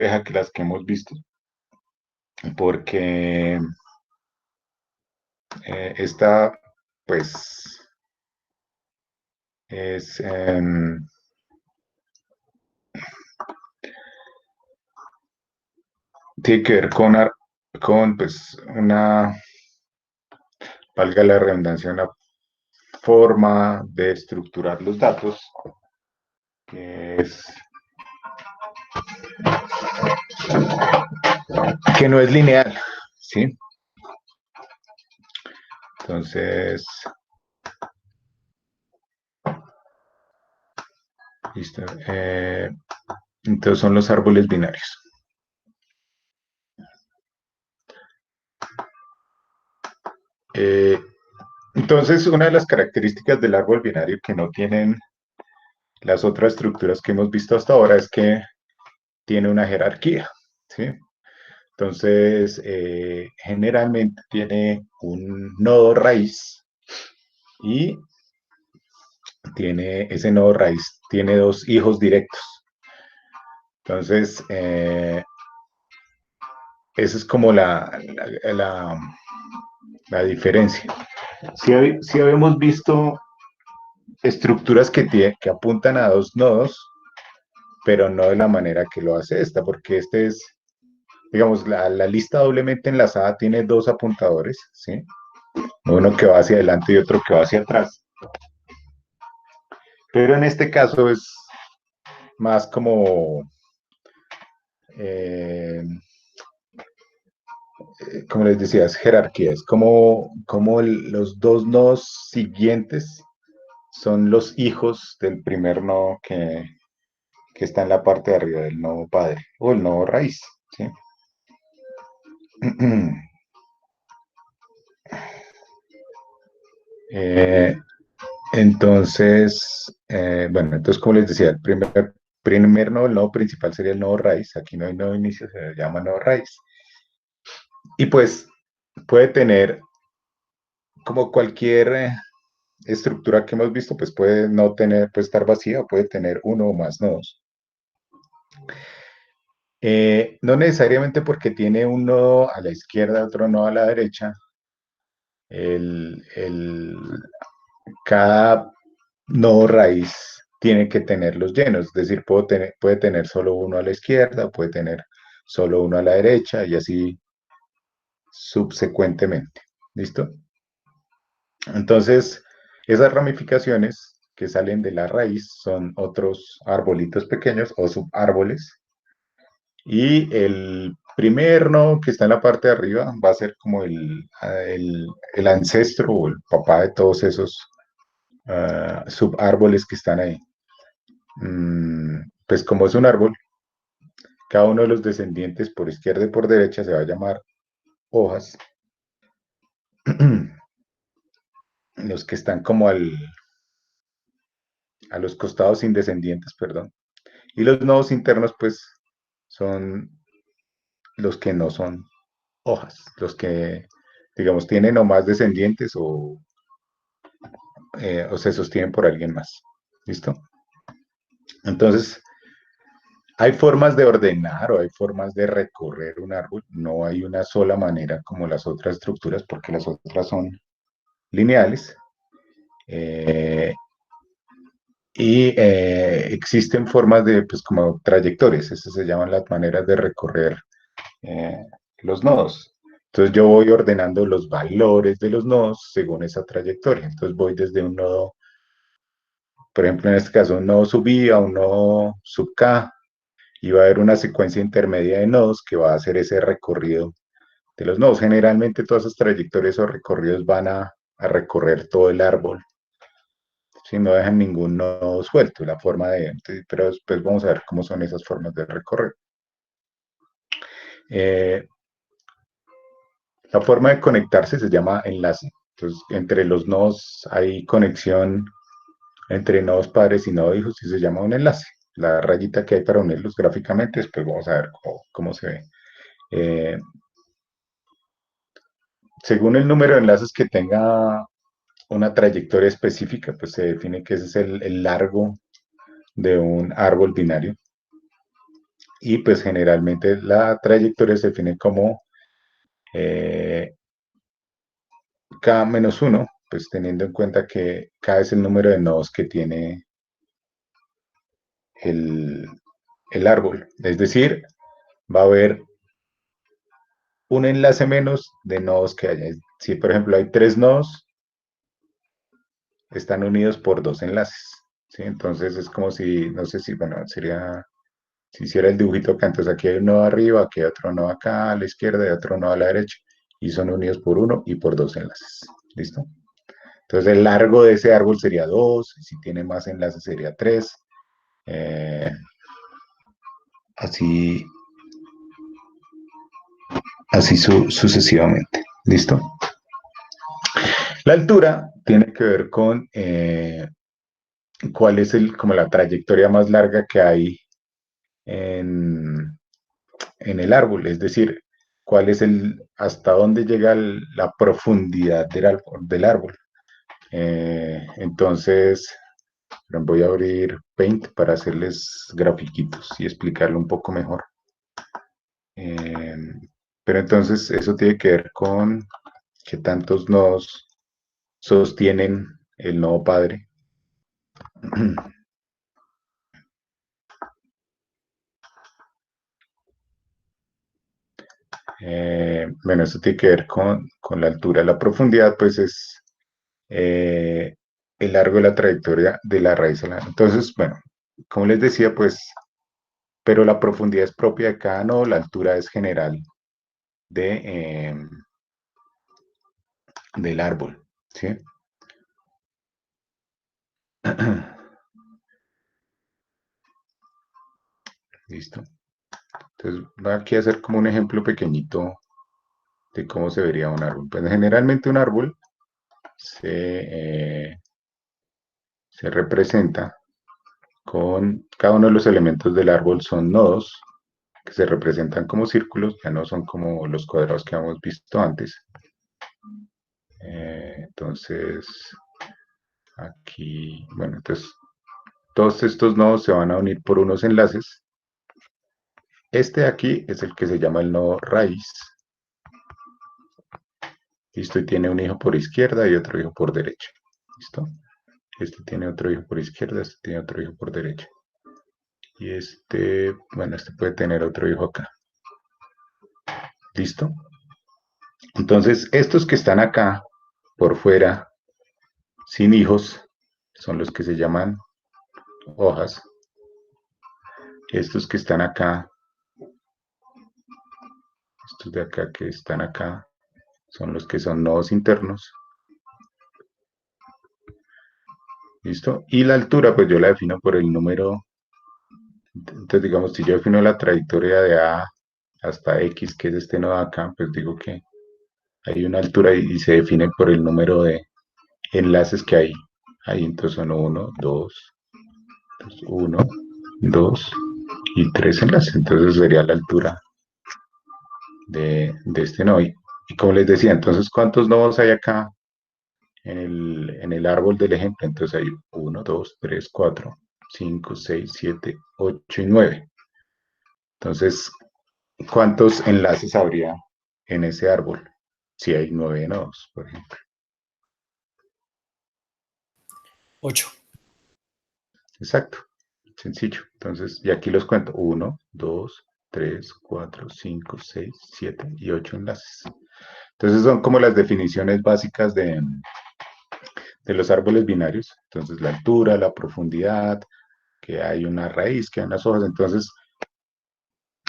compleja que las que hemos visto, porque esta, pues, es, tiene que ver con pues, valga la redundancia, una forma de estructurar los datos que que no es lineal, ¿sí? Entonces, listo. Entonces son los árboles binarios. Eh, entonces, una de las características del árbol binario que no tienen las otras estructuras que hemos visto hasta ahora es que tiene una jerarquía, ¿sí? Entonces, generalmente tiene un nodo raíz y ese nodo raíz tiene dos hijos directos. Entonces, esa es como la diferencia. Si habíamos visto estructuras que apuntan a dos nodos, pero no de la manera que lo hace esta, porque este es, digamos, la lista doblemente enlazada tiene dos apuntadores, ¿sí? Uno que va hacia adelante y otro que va hacia atrás. Pero en este caso es más como, eh, como les decía, es jerarquía, es como los dos nodos siguientes son los hijos del primer nodo que está en la parte de arriba del nodo padre o el nodo raíz, ¿sí? Eh, bueno, entonces como les decía, primer nodo, el nodo principal sería el nodo raíz, aquí no hay nodo inicio, se llama nodo raíz. Y pues puede tener, como cualquier estructura que hemos visto, pues puede no tener, puede estar vacía o puede tener uno o más nodos. No necesariamente porque tiene un nodo a la izquierda, otro nodo a la derecha, el, el, cada nodo raíz tiene que tenerlos llenos, es decir, puede tener solo uno a la izquierda, puede tener solo uno a la derecha y así subsecuentemente. ¿Listo? Entonces, esas ramificaciones que salen de la raíz son otros arbolitos pequeños o subárboles. Y el primer nodo que está en la parte de arriba va a ser como el ancestro o el papá de todos esos subárboles que están ahí. Pues como es un árbol, cada uno de los descendientes por izquierda y por derecha se va a llamar hojas. Los que están como a los costados sin descendientes, perdón. Y los nodos internos, pues, son los que no son hojas, los que, digamos, tienen o más descendientes o se sostienen por alguien más. ¿Listo? Entonces, hay formas de ordenar o hay formas de recorrer un árbol. No hay una sola manera como las otras estructuras, porque las otras son lineales. Eh, existen formas de, pues, como trayectorias. Esas se llaman las maneras de recorrer eh, los nodos. Entonces yo voy ordenando los valores de los nodos según esa trayectoria. Entonces voy desde un nodo, por ejemplo, en este caso, un nodo sub I a un nodo sub K, y va a haber una secuencia intermedia de nodos que va a hacer ese recorrido de los nodos. Generalmente todas esas trayectorias o recorridos van a recorrer todo el árbol, si no dejan ningún nodo suelto, la forma pero después vamos a ver cómo son esas formas de recorrer. Eh, La forma de conectarse se llama enlace. Entonces, entre los nodos hay conexión entre nodos padres y nodos hijos y se llama un enlace. La rayita que hay para unirlos gráficamente, después vamos a ver cómo se ve. Eh, Según el número de enlaces que tenga una trayectoria específica, pues se define que ese es el largo de un árbol binario. Y pues generalmente la trayectoria se define como K menos 1, pues teniendo en cuenta que K es el número de nodos que tiene el, el árbol. Es decir, va a haber un enlace menos de nodos que haya. Si, por ejemplo, hay 3 nodos, están unidos por 2 enlaces. ¿Sí? Entonces es como si, no sé si, bueno, sería, si hiciera el dibujito acá, entonces aquí hay un nodo arriba, aquí hay otro nodo acá a la izquierda y otro nodo a la derecha, y son unidos por 1 y por 2 enlaces. ¿Listo? Entonces el largo de ese árbol sería 2, si tiene más enlaces sería 3, así, así sucesivamente. ¿Listo? La altura tiene que ver con cuál es como la trayectoria más larga que hay en, en el árbol, es decir, cuál es hasta dónde llega la profundidad del árbol. Entonces, voy a abrir Paint para hacerles grafiquitos y explicarlo un poco mejor. Eh, pero entonces eso tiene que ver con qué tantos nodos sostienen el nodo padre. Bueno, eso tiene que ver con la altura. La profundidad, pues, es el largo de la trayectoria de la raíz. Entonces, bueno, como les decía, pues, pero la profundidad es propia de cada nodo, la altura es general de, del árbol, ¿sí? Listo. Entonces, voy aquí a hacer como un ejemplo pequeñito de cómo se vería un árbol. Pues generalmente un árbol se representa con cada uno de los elementos del árbol son nodos que se representan como círculos, ya no son como los cuadrados que hemos visto antes. Entonces, aquí, bueno, entonces todos estos nodos se van a unir por unos enlaces. Este de aquí es el que se llama el nodo raíz. Listo, y tiene un hijo por izquierda y otro hijo por derecha. ¿Listo? Este tiene otro hijo por izquierda, este tiene otro hijo por derecha. Y este, bueno, este puede tener otro hijo acá. ¿Listo? Entonces, estos que están acá, por fuera, sin hijos, son los que se llaman hojas. Estos que están acá, estos de acá que están acá, son los que son nodos internos. ¿Listo? Y la altura, pues yo la defino por el número. Entonces, digamos, si yo defino la trayectoria de A hasta X, que es este nodo acá, pues digo que hay una altura y se define por el número de enlaces que hay. Ahí entonces son 1, 2 y 3 enlaces. Entonces sería la altura de este nodo. Y como les decía, entonces, ¿cuántos nodos hay acá en el árbol del ejemplo? Entonces hay 1, 2, 3, 4, 5, 6, 7, 8 y 9. Entonces, ¿cuántos enlaces habría en ese árbol? Si hay 9 nodos, por ejemplo. 8. Exacto, sencillo. Entonces, y aquí los cuento. 1, 2, 3, 4, 5, 6, 7 y 8 enlaces. Entonces son como las definiciones básicas de los árboles binarios. Entonces, la altura, la profundidad, que hay una raíz, que hay unas hojas. Entonces,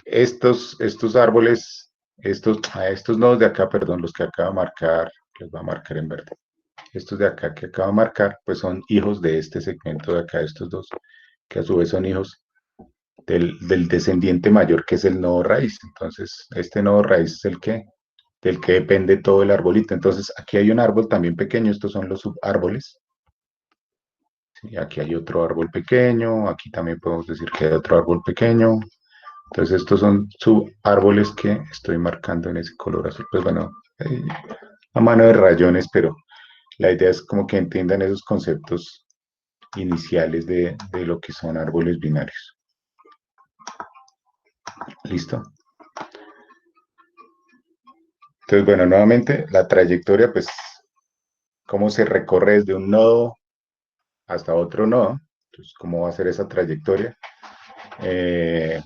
estos árboles, estos nodos de acá, perdón, los que acabo de marcar, los voy a marcar en verde. Estos de acá que acabo de marcar, pues son hijos de este segmento de acá, estos dos, que a su vez son hijos del descendiente mayor, que es el nodo raíz. Entonces, este nodo raíz es del que depende todo el arbolito. Entonces, aquí hay un árbol también pequeño, estos son los subárboles. ¿Sí? Aquí hay otro árbol pequeño, aquí también podemos decir que hay otro árbol pequeño. Entonces, estos son subárboles que estoy marcando en ese color azul. Pues bueno, a mano de rayones, pero la idea es como que entiendan esos conceptos iniciales de lo que son árboles binarios. ¿Listo? Entonces, bueno, nuevamente la trayectoria, pues, cómo se recorre desde un nodo hasta otro nodo. Entonces, cómo va a ser esa trayectoria. Eh,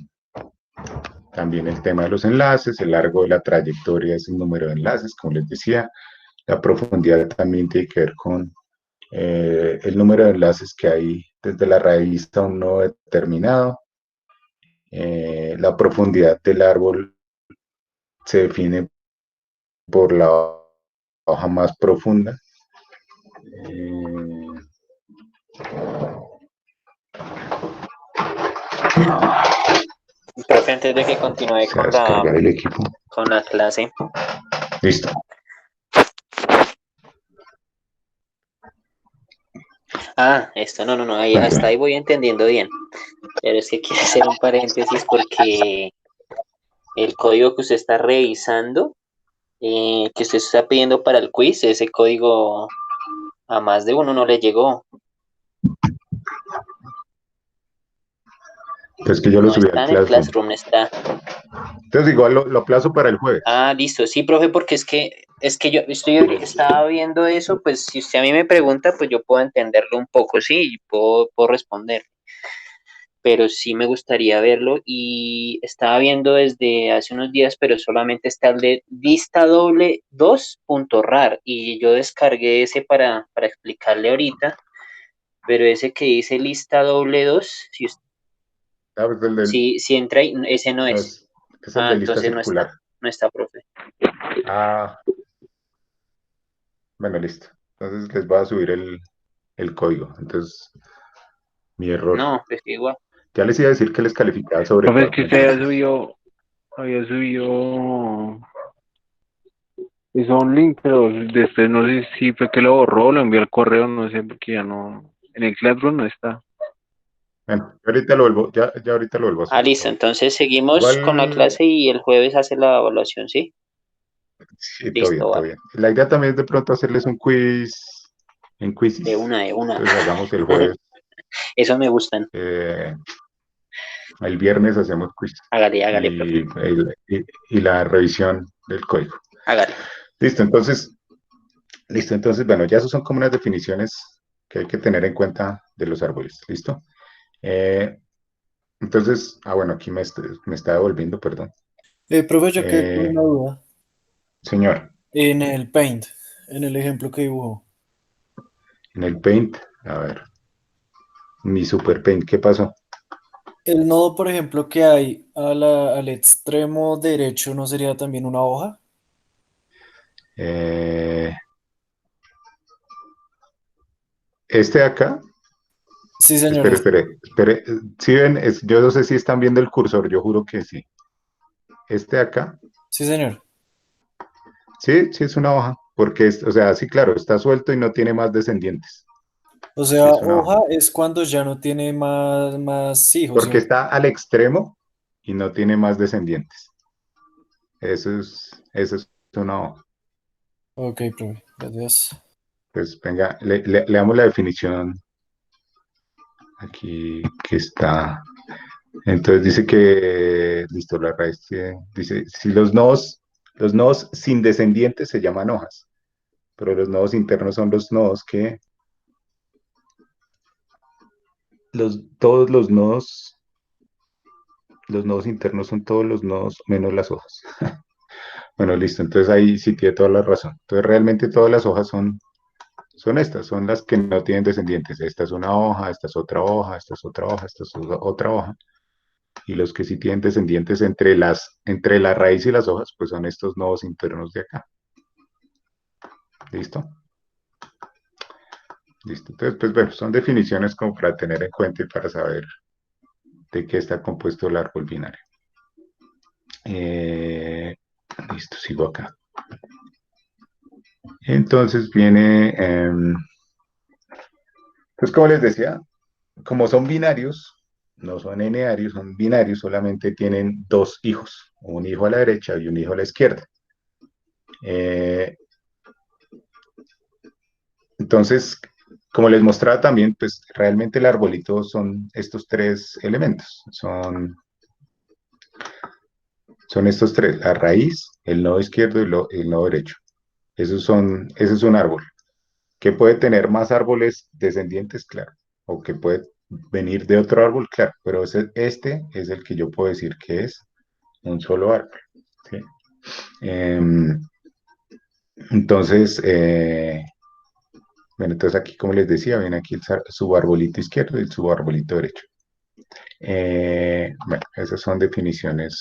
También el tema de los enlaces, el largo de la trayectoria es el número de enlaces, como les decía. La profundidad también tiene que ver con el número de enlaces que hay desde la raíz a un nodo determinado. La profundidad del árbol se define por la hoja más profunda. Eh, Profe, antes de que continúe Se va a descargar el equipo. con la clase. Listo. Esto, no, ahí, hasta ahí voy entendiendo bien. Pero es que quiero hacer un paréntesis porque el código que usted está revisando, que usted está pidiendo para el quiz, ese código a más de uno no le llegó. Pues que yo lo No subí está al en el Classroom. Classroom, no está. Entonces igual lo aplazo para el jueves. Listo. Sí, profe, porque es que yo estaba viendo eso, pues si usted a mí me pregunta, pues yo puedo entenderlo un poco, sí, y puedo responder. Pero sí me gustaría verlo y estaba viendo desde hace unos días, pero solamente está el de lista doble 2.rar y yo descargué ese para explicarle ahorita, pero ese que dice lista doble 2, Pues el del, si entra ahí, ese no no, es. es el de lista Entonces circular. no está, profe. Ah, bueno, listo. Entonces les voy a subir el código. Entonces, mi error. No, pues igual. Ya les iba a decir que les calificaba sobre Profe, es que 4. usted había subido, hizo un link, pero después no sé si fue que lo borró, lo envió al correo, no sé, porque ya no, en el Classroom no está. Bueno, ahorita lo vuelvo, ya ahorita lo vuelvo a subir. Listo, entonces seguimos con la Igual, clase y el jueves hace la evaluación, ¿sí? sí, todo bien, Listo, todo vale. bien. La idea también es de pronto hacerles un quiz en De Quizzes. una, de una. Entonces hagamos el jueves. Eso me gustan. El viernes hacemos quiz Hágale, profe. y la revisión del código. Hágale. Listo, entonces, bueno, ya esas son como unas definiciones que hay que tener en cuenta de los árboles. ¿Listo? Eh, entonces, bueno, aquí me está devolviendo, perdón. Profe, yo quedé con Eh, una duda. Señor, En el Paint, en el ejemplo que dibujó. en el Paint, a ver, mi Super Paint, ¿qué pasó? El nodo, por ejemplo, que hay al extremo derecho, ¿no sería también una hoja? Eh, este de acá, Sí, señor. espere, si ven, yo no sé si están viendo el cursor, yo juro que sí. Este de acá, Sí, señor. sí es una hoja, porque, o sea, sí, claro, está suelto y no tiene más descendientes. O Sí, sea, es una hoja. hoja es cuando ya no tiene más hijos, ¿sí? Porque está al extremo y no tiene más descendientes. Eso es una hoja. Ok, profe, gracias. Pues venga, leamos la definición aquí que está. Entonces dice que, listo, la raíz dice, si los nodos sin descendientes se llaman hojas, pero los nodos internos son los nodos que, todos los nodos internos son todos los nodos menos las hojas. Bueno, listo, entonces ahí sí tiene toda la razón. Entonces realmente todas las hojas son estas, son las que no tienen descendientes. Esta es una hoja, esta es otra hoja, esta es otra hoja, esta es otra hoja. Y los que sí tienen descendientes entre la raíz y las hojas, pues son estos nodos internos de acá. ¿Listo? Listo. Entonces, pues bueno, son definiciones como para tener en cuenta y para saber de qué está compuesto el árbol binario. Listo, sigo acá. Entonces viene, pues como les decía, como son binarios, no son enearios, son binarios, solamente tienen dos hijos, un hijo a la derecha y un hijo a la izquierda. Entonces, como les mostraba también, pues realmente el arbolito son estos tres elementos. Son Son estos tres, la raíz, el nodo izquierdo y el nodo derecho. Ese es un árbol. Que puede tener más árboles descendientes, claro, o que puede venir de otro árbol, claro, pero este es el que yo puedo decir que es un solo árbol. ¿Sí? Em, entonces, bueno, entonces aquí, como les decía, viene aquí el subarbolito izquierdo y el subarbolito derecho. Bueno, esas son definiciones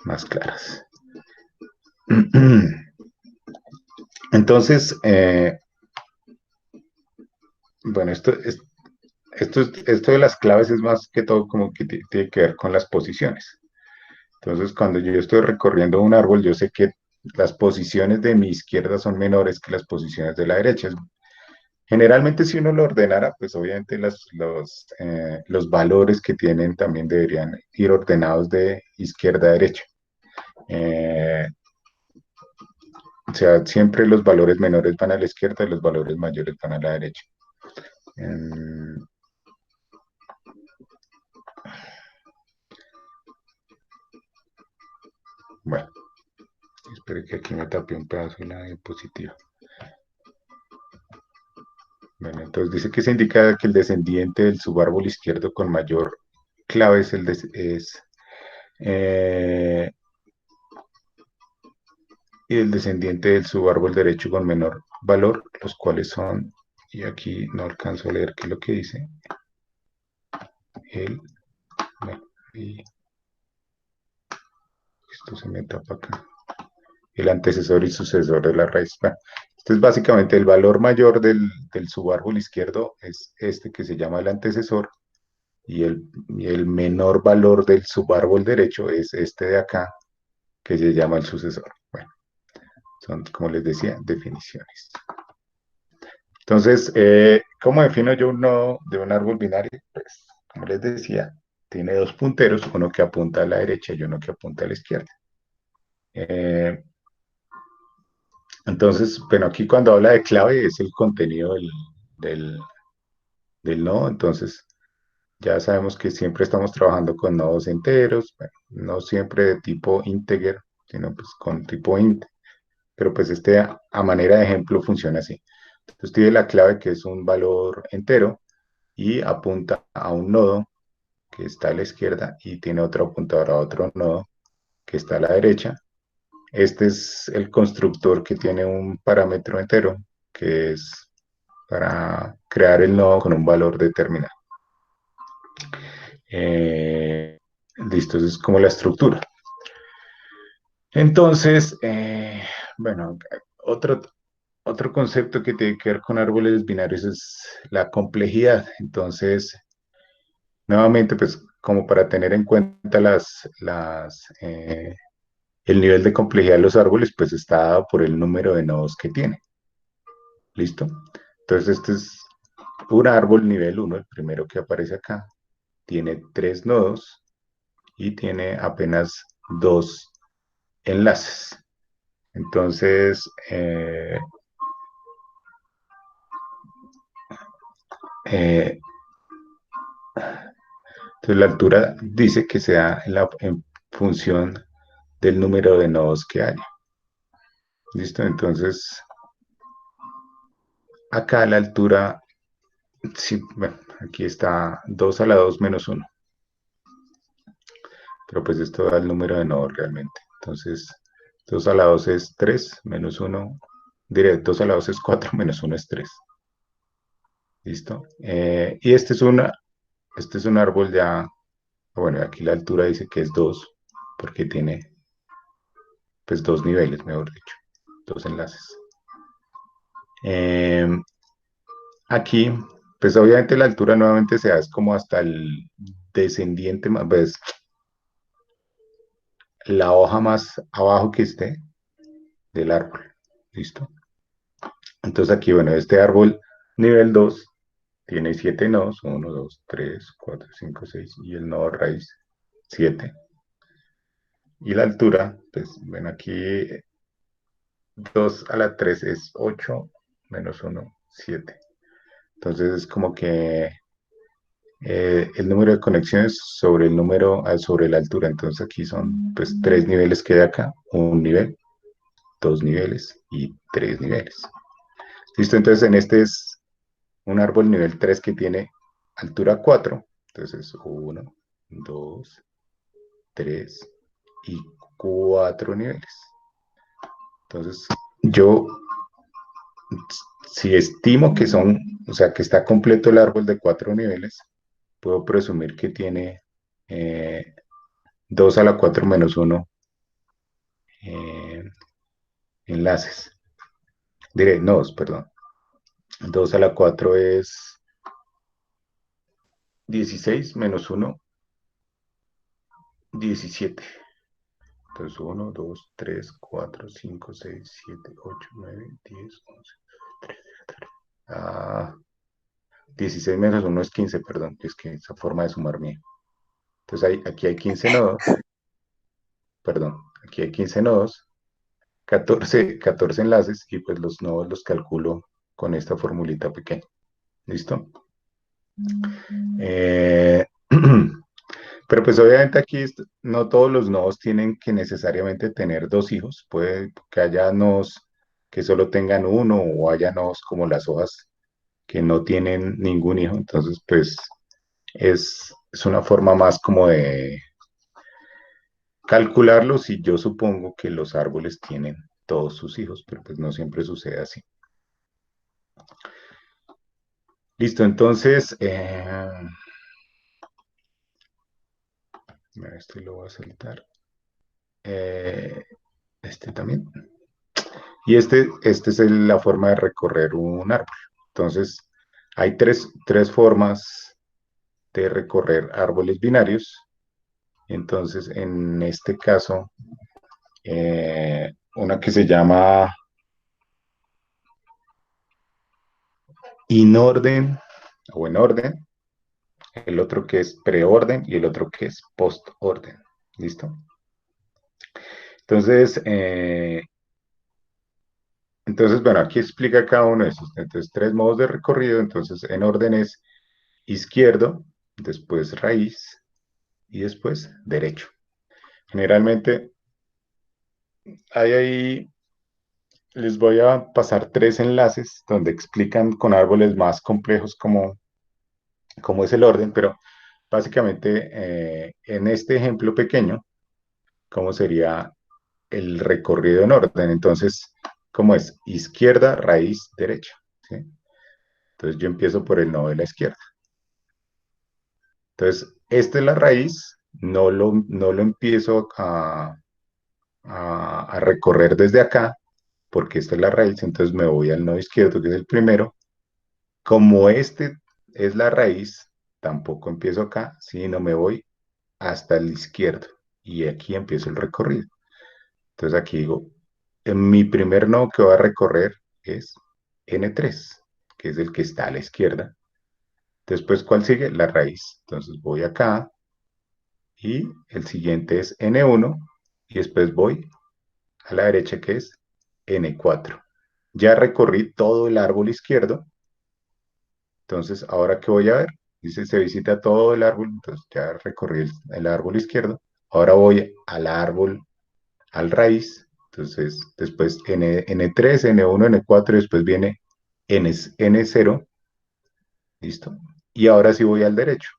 más claras. Entonces, bueno, esto de las claves es más que todo como que tiene que ver con las posiciones. Entonces, cuando yo estoy recorriendo un árbol, yo sé que las posiciones de mi izquierda son menores que las posiciones de la derecha. Generalmente, si uno lo ordenara, pues obviamente los valores que tienen también deberían ir ordenados de izquierda a derecha. O sea, siempre los valores menores van a la izquierda y los valores mayores van a la derecha. Em, bueno, espero que aquí me tapé un pedazo de la diapositiva. Bueno, entonces dice que se indica que el descendiente del subárbol izquierdo con mayor clave eh, y el descendiente del subárbol derecho con menor valor, los cuales son, y aquí no alcanzo a leer qué es lo que dice, el, bueno, y esto se me tapa acá, el antecesor y sucesor de la raíz. Bueno, esto es básicamente el valor mayor del subárbol izquierdo, es este que se llama el antecesor, y el menor valor del subárbol derecho es este de acá, que se llama el sucesor. Bueno, son, como les decía, definiciones. Entonces, ¿cómo defino yo un nodo de un árbol binario? Pues, como les decía, tiene dos punteros, uno que apunta a la derecha y uno que apunta a la izquierda. Eh, entonces, bueno, aquí cuando habla de clave es el contenido del, del nodo. Entonces, ya sabemos que siempre estamos trabajando con nodos enteros, bueno, no siempre de tipo integer, sino pues con tipo int. Pero pues este a manera de ejemplo funciona así. Entonces tiene la clave que es un valor entero y apunta a un nodo que está a la izquierda y tiene otro apuntador a otro nodo que está a la derecha. Este es el constructor que tiene un parámetro entero que es para crear el nodo con un valor determinado. Listo, eso es como la estructura. Entonces, bueno, otro, otro concepto que tiene que ver con árboles binarios es la complejidad. Entonces, nuevamente, pues como para tener en cuenta el nivel de complejidad de los árboles, pues está dado por el número de nodos que tiene. ¿Listo? Entonces, este es un árbol nivel uno, el primero que aparece acá. Tiene 3 nodos y tiene apenas 2 enlaces. Entonces, eh, entonces la altura dice que se da en función del número de nodos que haya. ¿Listo? Entonces, acá la altura, sí, bueno, aquí está 2 a la 2 menos 1. Pero pues esto da el número de nodos realmente. Entonces, 2 a la 2 es 3 menos 1. Diré, 2 a la 2 es 4 menos 1 es 3. ¿Listo? Y este es un árbol ya, bueno, aquí la altura dice que es 2, porque tiene pues 2 niveles, mejor dicho, 2 enlaces. Aquí, pues obviamente la altura nuevamente se da es como hasta el descendiente, pues la hoja más abajo que esté del árbol. ¿Listo? Entonces aquí, bueno, este árbol nivel 2 tiene 7 nodos, 1, 2, 3, 4, 5, 6, y el nodo raíz 7. Y la altura, pues bueno, aquí 2 a la 3 es 8, menos 1, 7. Entonces es como que el número de conexiones sobre el número, sobre la altura. Entonces aquí son pues 3 niveles que hay acá, un nivel, 2 niveles y 3 niveles. Listo, entonces en este es un árbol nivel 3 que tiene altura 4. Entonces 1, 2, 3 y 4 niveles. Entonces yo, si estimo que son, o sea, que está completo el árbol de 4 niveles, puedo presumir que tiene 2 a la 4 menos 1 enlaces. Diré, no, perdón. 2 a la 4 es 16 menos 1, 17. Entonces 1, 2, 3, 4, 5, 6, 7, 8, 9, 10, 11. 16 menos 1 es 15, perdón, es que esa forma de sumar mía. Entonces aquí hay 15 nodos, perdón, aquí hay 15 nodos, 14 enlaces y pues los nodos los calculo con esta formulita pequeña. ¿Listo? Eh, pero pues obviamente aquí no todos los nodos tienen que necesariamente tener dos hijos. Puede que haya nodos que solo tengan uno o haya nodos como las hojas que no tienen ningún hijo. Entonces pues es una forma más como de calcularlo si yo supongo que los árboles tienen todos sus hijos, pero pues no siempre sucede así. Listo, entonces, esto lo voy a saltar. Este también. Y este es la forma de recorrer un árbol. Entonces, hay tres formas de recorrer árboles binarios. Entonces, en este caso, una que se llama inorden o en orden, el otro que es preorden y el otro que es postorden. ¿Listo? Entonces, bueno, aquí explica cada uno de esos. Entonces, 3 modos de recorrido. Entonces, en orden es izquierdo, después raíz y después derecho. Generalmente, ahí les voy a pasar 3 enlaces donde explican con árboles más complejos cómo es el orden, pero básicamente en este ejemplo pequeño, cómo sería el recorrido en orden. Entonces, ¿cómo es? Izquierda, raíz, derecha. ¿Sí? Entonces yo empiezo por el nodo de la izquierda. Entonces, esta es la raíz, no lo empiezo a recorrer desde acá, porque esta es la raíz, entonces me voy al nodo izquierdo, que es el primero. Como este es la raíz, tampoco empiezo acá, sino me voy hasta el izquierdo, y aquí empiezo el recorrido. Entonces aquí digo, en mi primer nodo que voy a recorrer es N3, que es el que está a la izquierda. Después, ¿cuál sigue? La raíz. Entonces voy acá y el siguiente es N1 y después voy a la derecha que es N4. Ya recorrí todo el árbol izquierdo. Entonces, ¿ahora qué voy a ver? Dice, se visita todo el árbol. Entonces ya recorrí el árbol izquierdo. Ahora voy al árbol, al raíz. Entonces, después N3, N1, N4 y después viene N0. ¿Listo? Y ahora sí voy al derecho.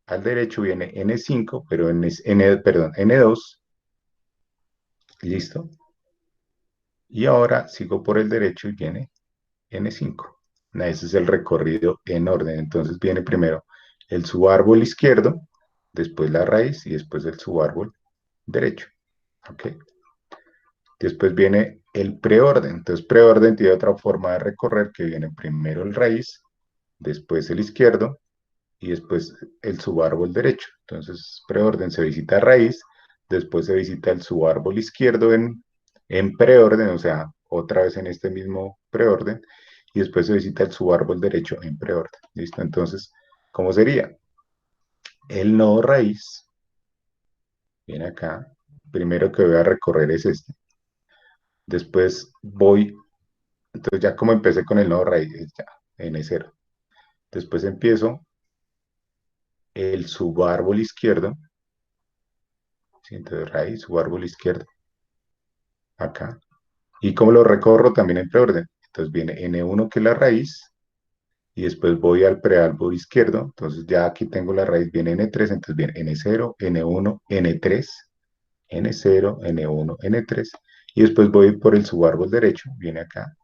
Al derecho viene N5, pero perdón, N2. ¿Listo? Y ahora sigo por el derecho y viene N5. Ese es el recorrido en orden. Entonces viene primero el subárbol izquierdo, después la raíz y después el subárbol derecho. ¿Ok? Después viene el preorden. Entonces preorden tiene otra forma de recorrer que viene primero el raíz, después el izquierdo y después el subárbol derecho. Entonces preorden se visita raíz, después se visita el subárbol izquierdo en preorden, o sea, otra vez en este mismo preorden, y después se visita el subárbol derecho en preorden. ¿Listo? Entonces, ¿cómo sería? El nodo raíz viene acá. Primero que voy a recorrer es este. Después voy, entonces ya como empecé con el nodo raíz, ya, N0. Después empiezo el subárbol izquierdo, ¿sí? Entonces raíz, subárbol izquierdo, acá. ¿Y cómo lo recorro? También en preorden. Entonces viene N1 que es la raíz, y después voy al preárbol izquierdo, entonces ya aquí tengo la raíz, viene N3, entonces viene N0, N1, N3, N0, N1, N3, y después voy por el subárbol derecho, viene acá,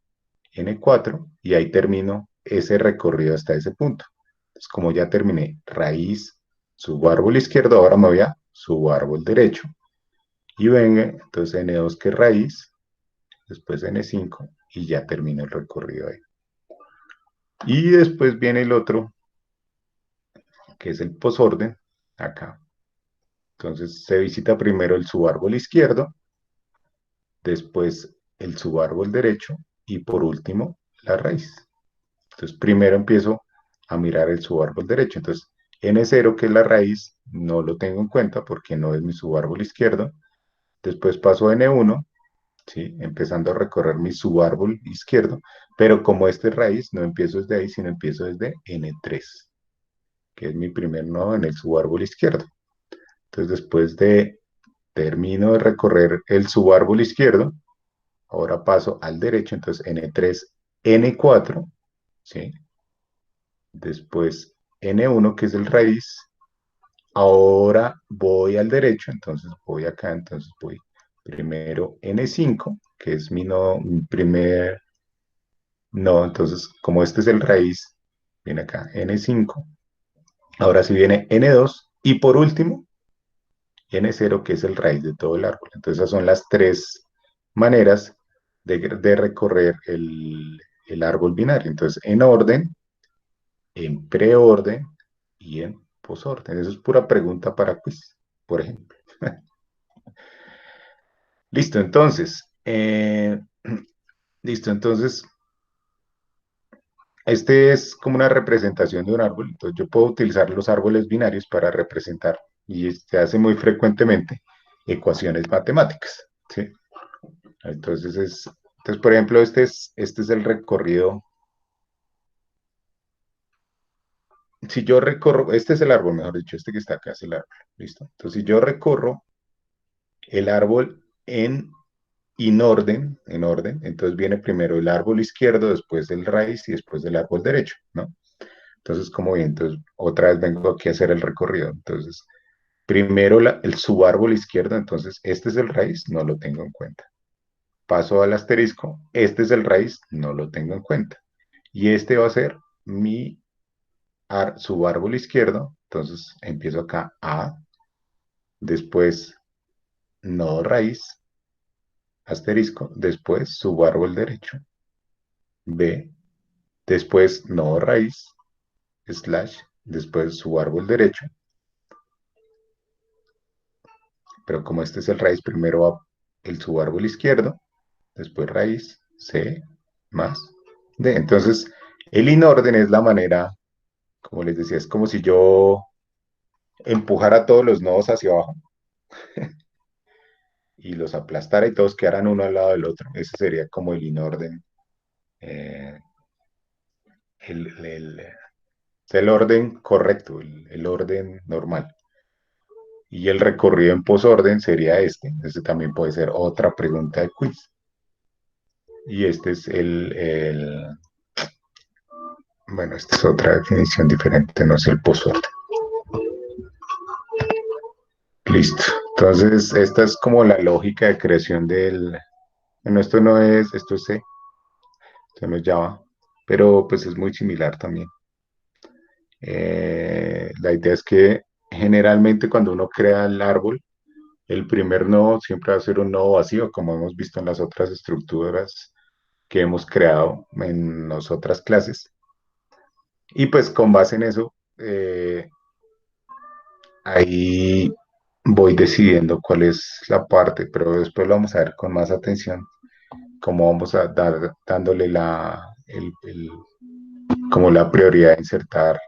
N4, y ahí termino ese recorrido hasta ese punto. Entonces, como ya terminé raíz, subárbol izquierdo, ahora me voy a subárbol derecho, y venga, entonces N2 que es raíz, después N5, y ya termino el recorrido ahí. Y después viene el otro, que es el posorden, acá. Entonces se visita primero el subárbol izquierdo, después el subárbol derecho y por último la raíz. Entonces primero empiezo a mirar el subárbol derecho. Entonces N0, que es la raíz, no lo tengo en cuenta porque no es mi subárbol izquierdo. Después paso a N1, ¿sí? Empezando a recorrer mi subárbol izquierdo, pero como este es raíz, no empiezo desde ahí, sino empiezo desde N3, que es mi primer nodo en el subárbol izquierdo. Entonces, después de termino de recorrer el subárbol izquierdo, ahora paso al derecho, entonces N3, N4, ¿sí? Después N1, que es el raíz. Ahora voy al derecho, entonces voy acá, entonces voy primero N5, que es mi primer nodo, entonces como este es el raíz, viene acá N5. Ahora sí viene N2 y por último N0, que es el raíz de todo el árbol. Entonces esas son las tres maneras de recorrer el árbol binario. Entonces en orden, en preorden y en posorden. Eso es pura pregunta para quiz, por ejemplo. Listo, entonces. Listo, entonces. Este es como una representación de un árbol. Entonces yo puedo utilizar los árboles binarios para representar, y se hace muy frecuentemente, ecuaciones matemáticas, ¿sí? Entonces, por ejemplo, este es el recorrido. Si yo recorro, este es el árbol, mejor dicho, este que está acá es el árbol, ¿listo? Entonces, si yo recorro el árbol en orden, entonces viene primero el árbol izquierdo, después el raíz y después el árbol derecho, ¿no? Entonces, como bien, entonces otra vez vengo aquí a hacer el recorrido. Entonces, primero el subárbol izquierdo, entonces este es el raíz, no lo tengo en cuenta. Paso al asterisco, este es el raíz, no lo tengo en cuenta. Y este va a ser mi subárbol izquierdo, entonces empiezo acá A, después nodo raíz, asterisco, después subárbol derecho, B, después nodo raíz, slash, después subárbol derecho, pero como este es el raíz, primero va el subárbol izquierdo, después raíz, C, más D. Entonces, el inorden es la manera, como les decía, es como si yo empujara todos los nodos hacia abajo y los aplastara y todos quedaran uno al lado del otro. Ese sería como el inorden, eh, el orden correcto, el orden normal. Y el recorrido en posorden sería este. Este también puede ser otra pregunta de quiz. Y este es bueno, esta es otra definición diferente, no es el posorden. Listo. Entonces, esta es como la lógica de creación bueno, esto es C, esto no es Java, pero pues es muy similar también. La idea es que generalmente cuando uno crea el árbol, el primer nodo siempre va a ser un nodo vacío, como hemos visto en las otras estructuras que hemos creado en las otras clases. Y pues con base en eso, ahí voy decidiendo cuál es la parte, pero después lo vamos a ver con más atención, cómo vamos a dándole como la prioridad de insertar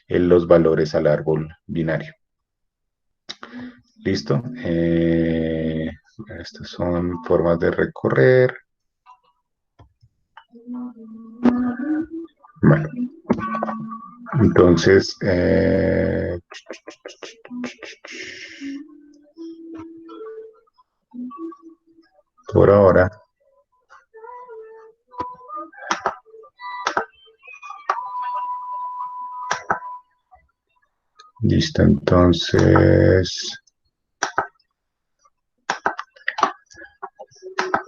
los valores al árbol binario. ¿Listo? Estas son formas de recorrer. Bueno. Entonces, por ahora, listo, entonces,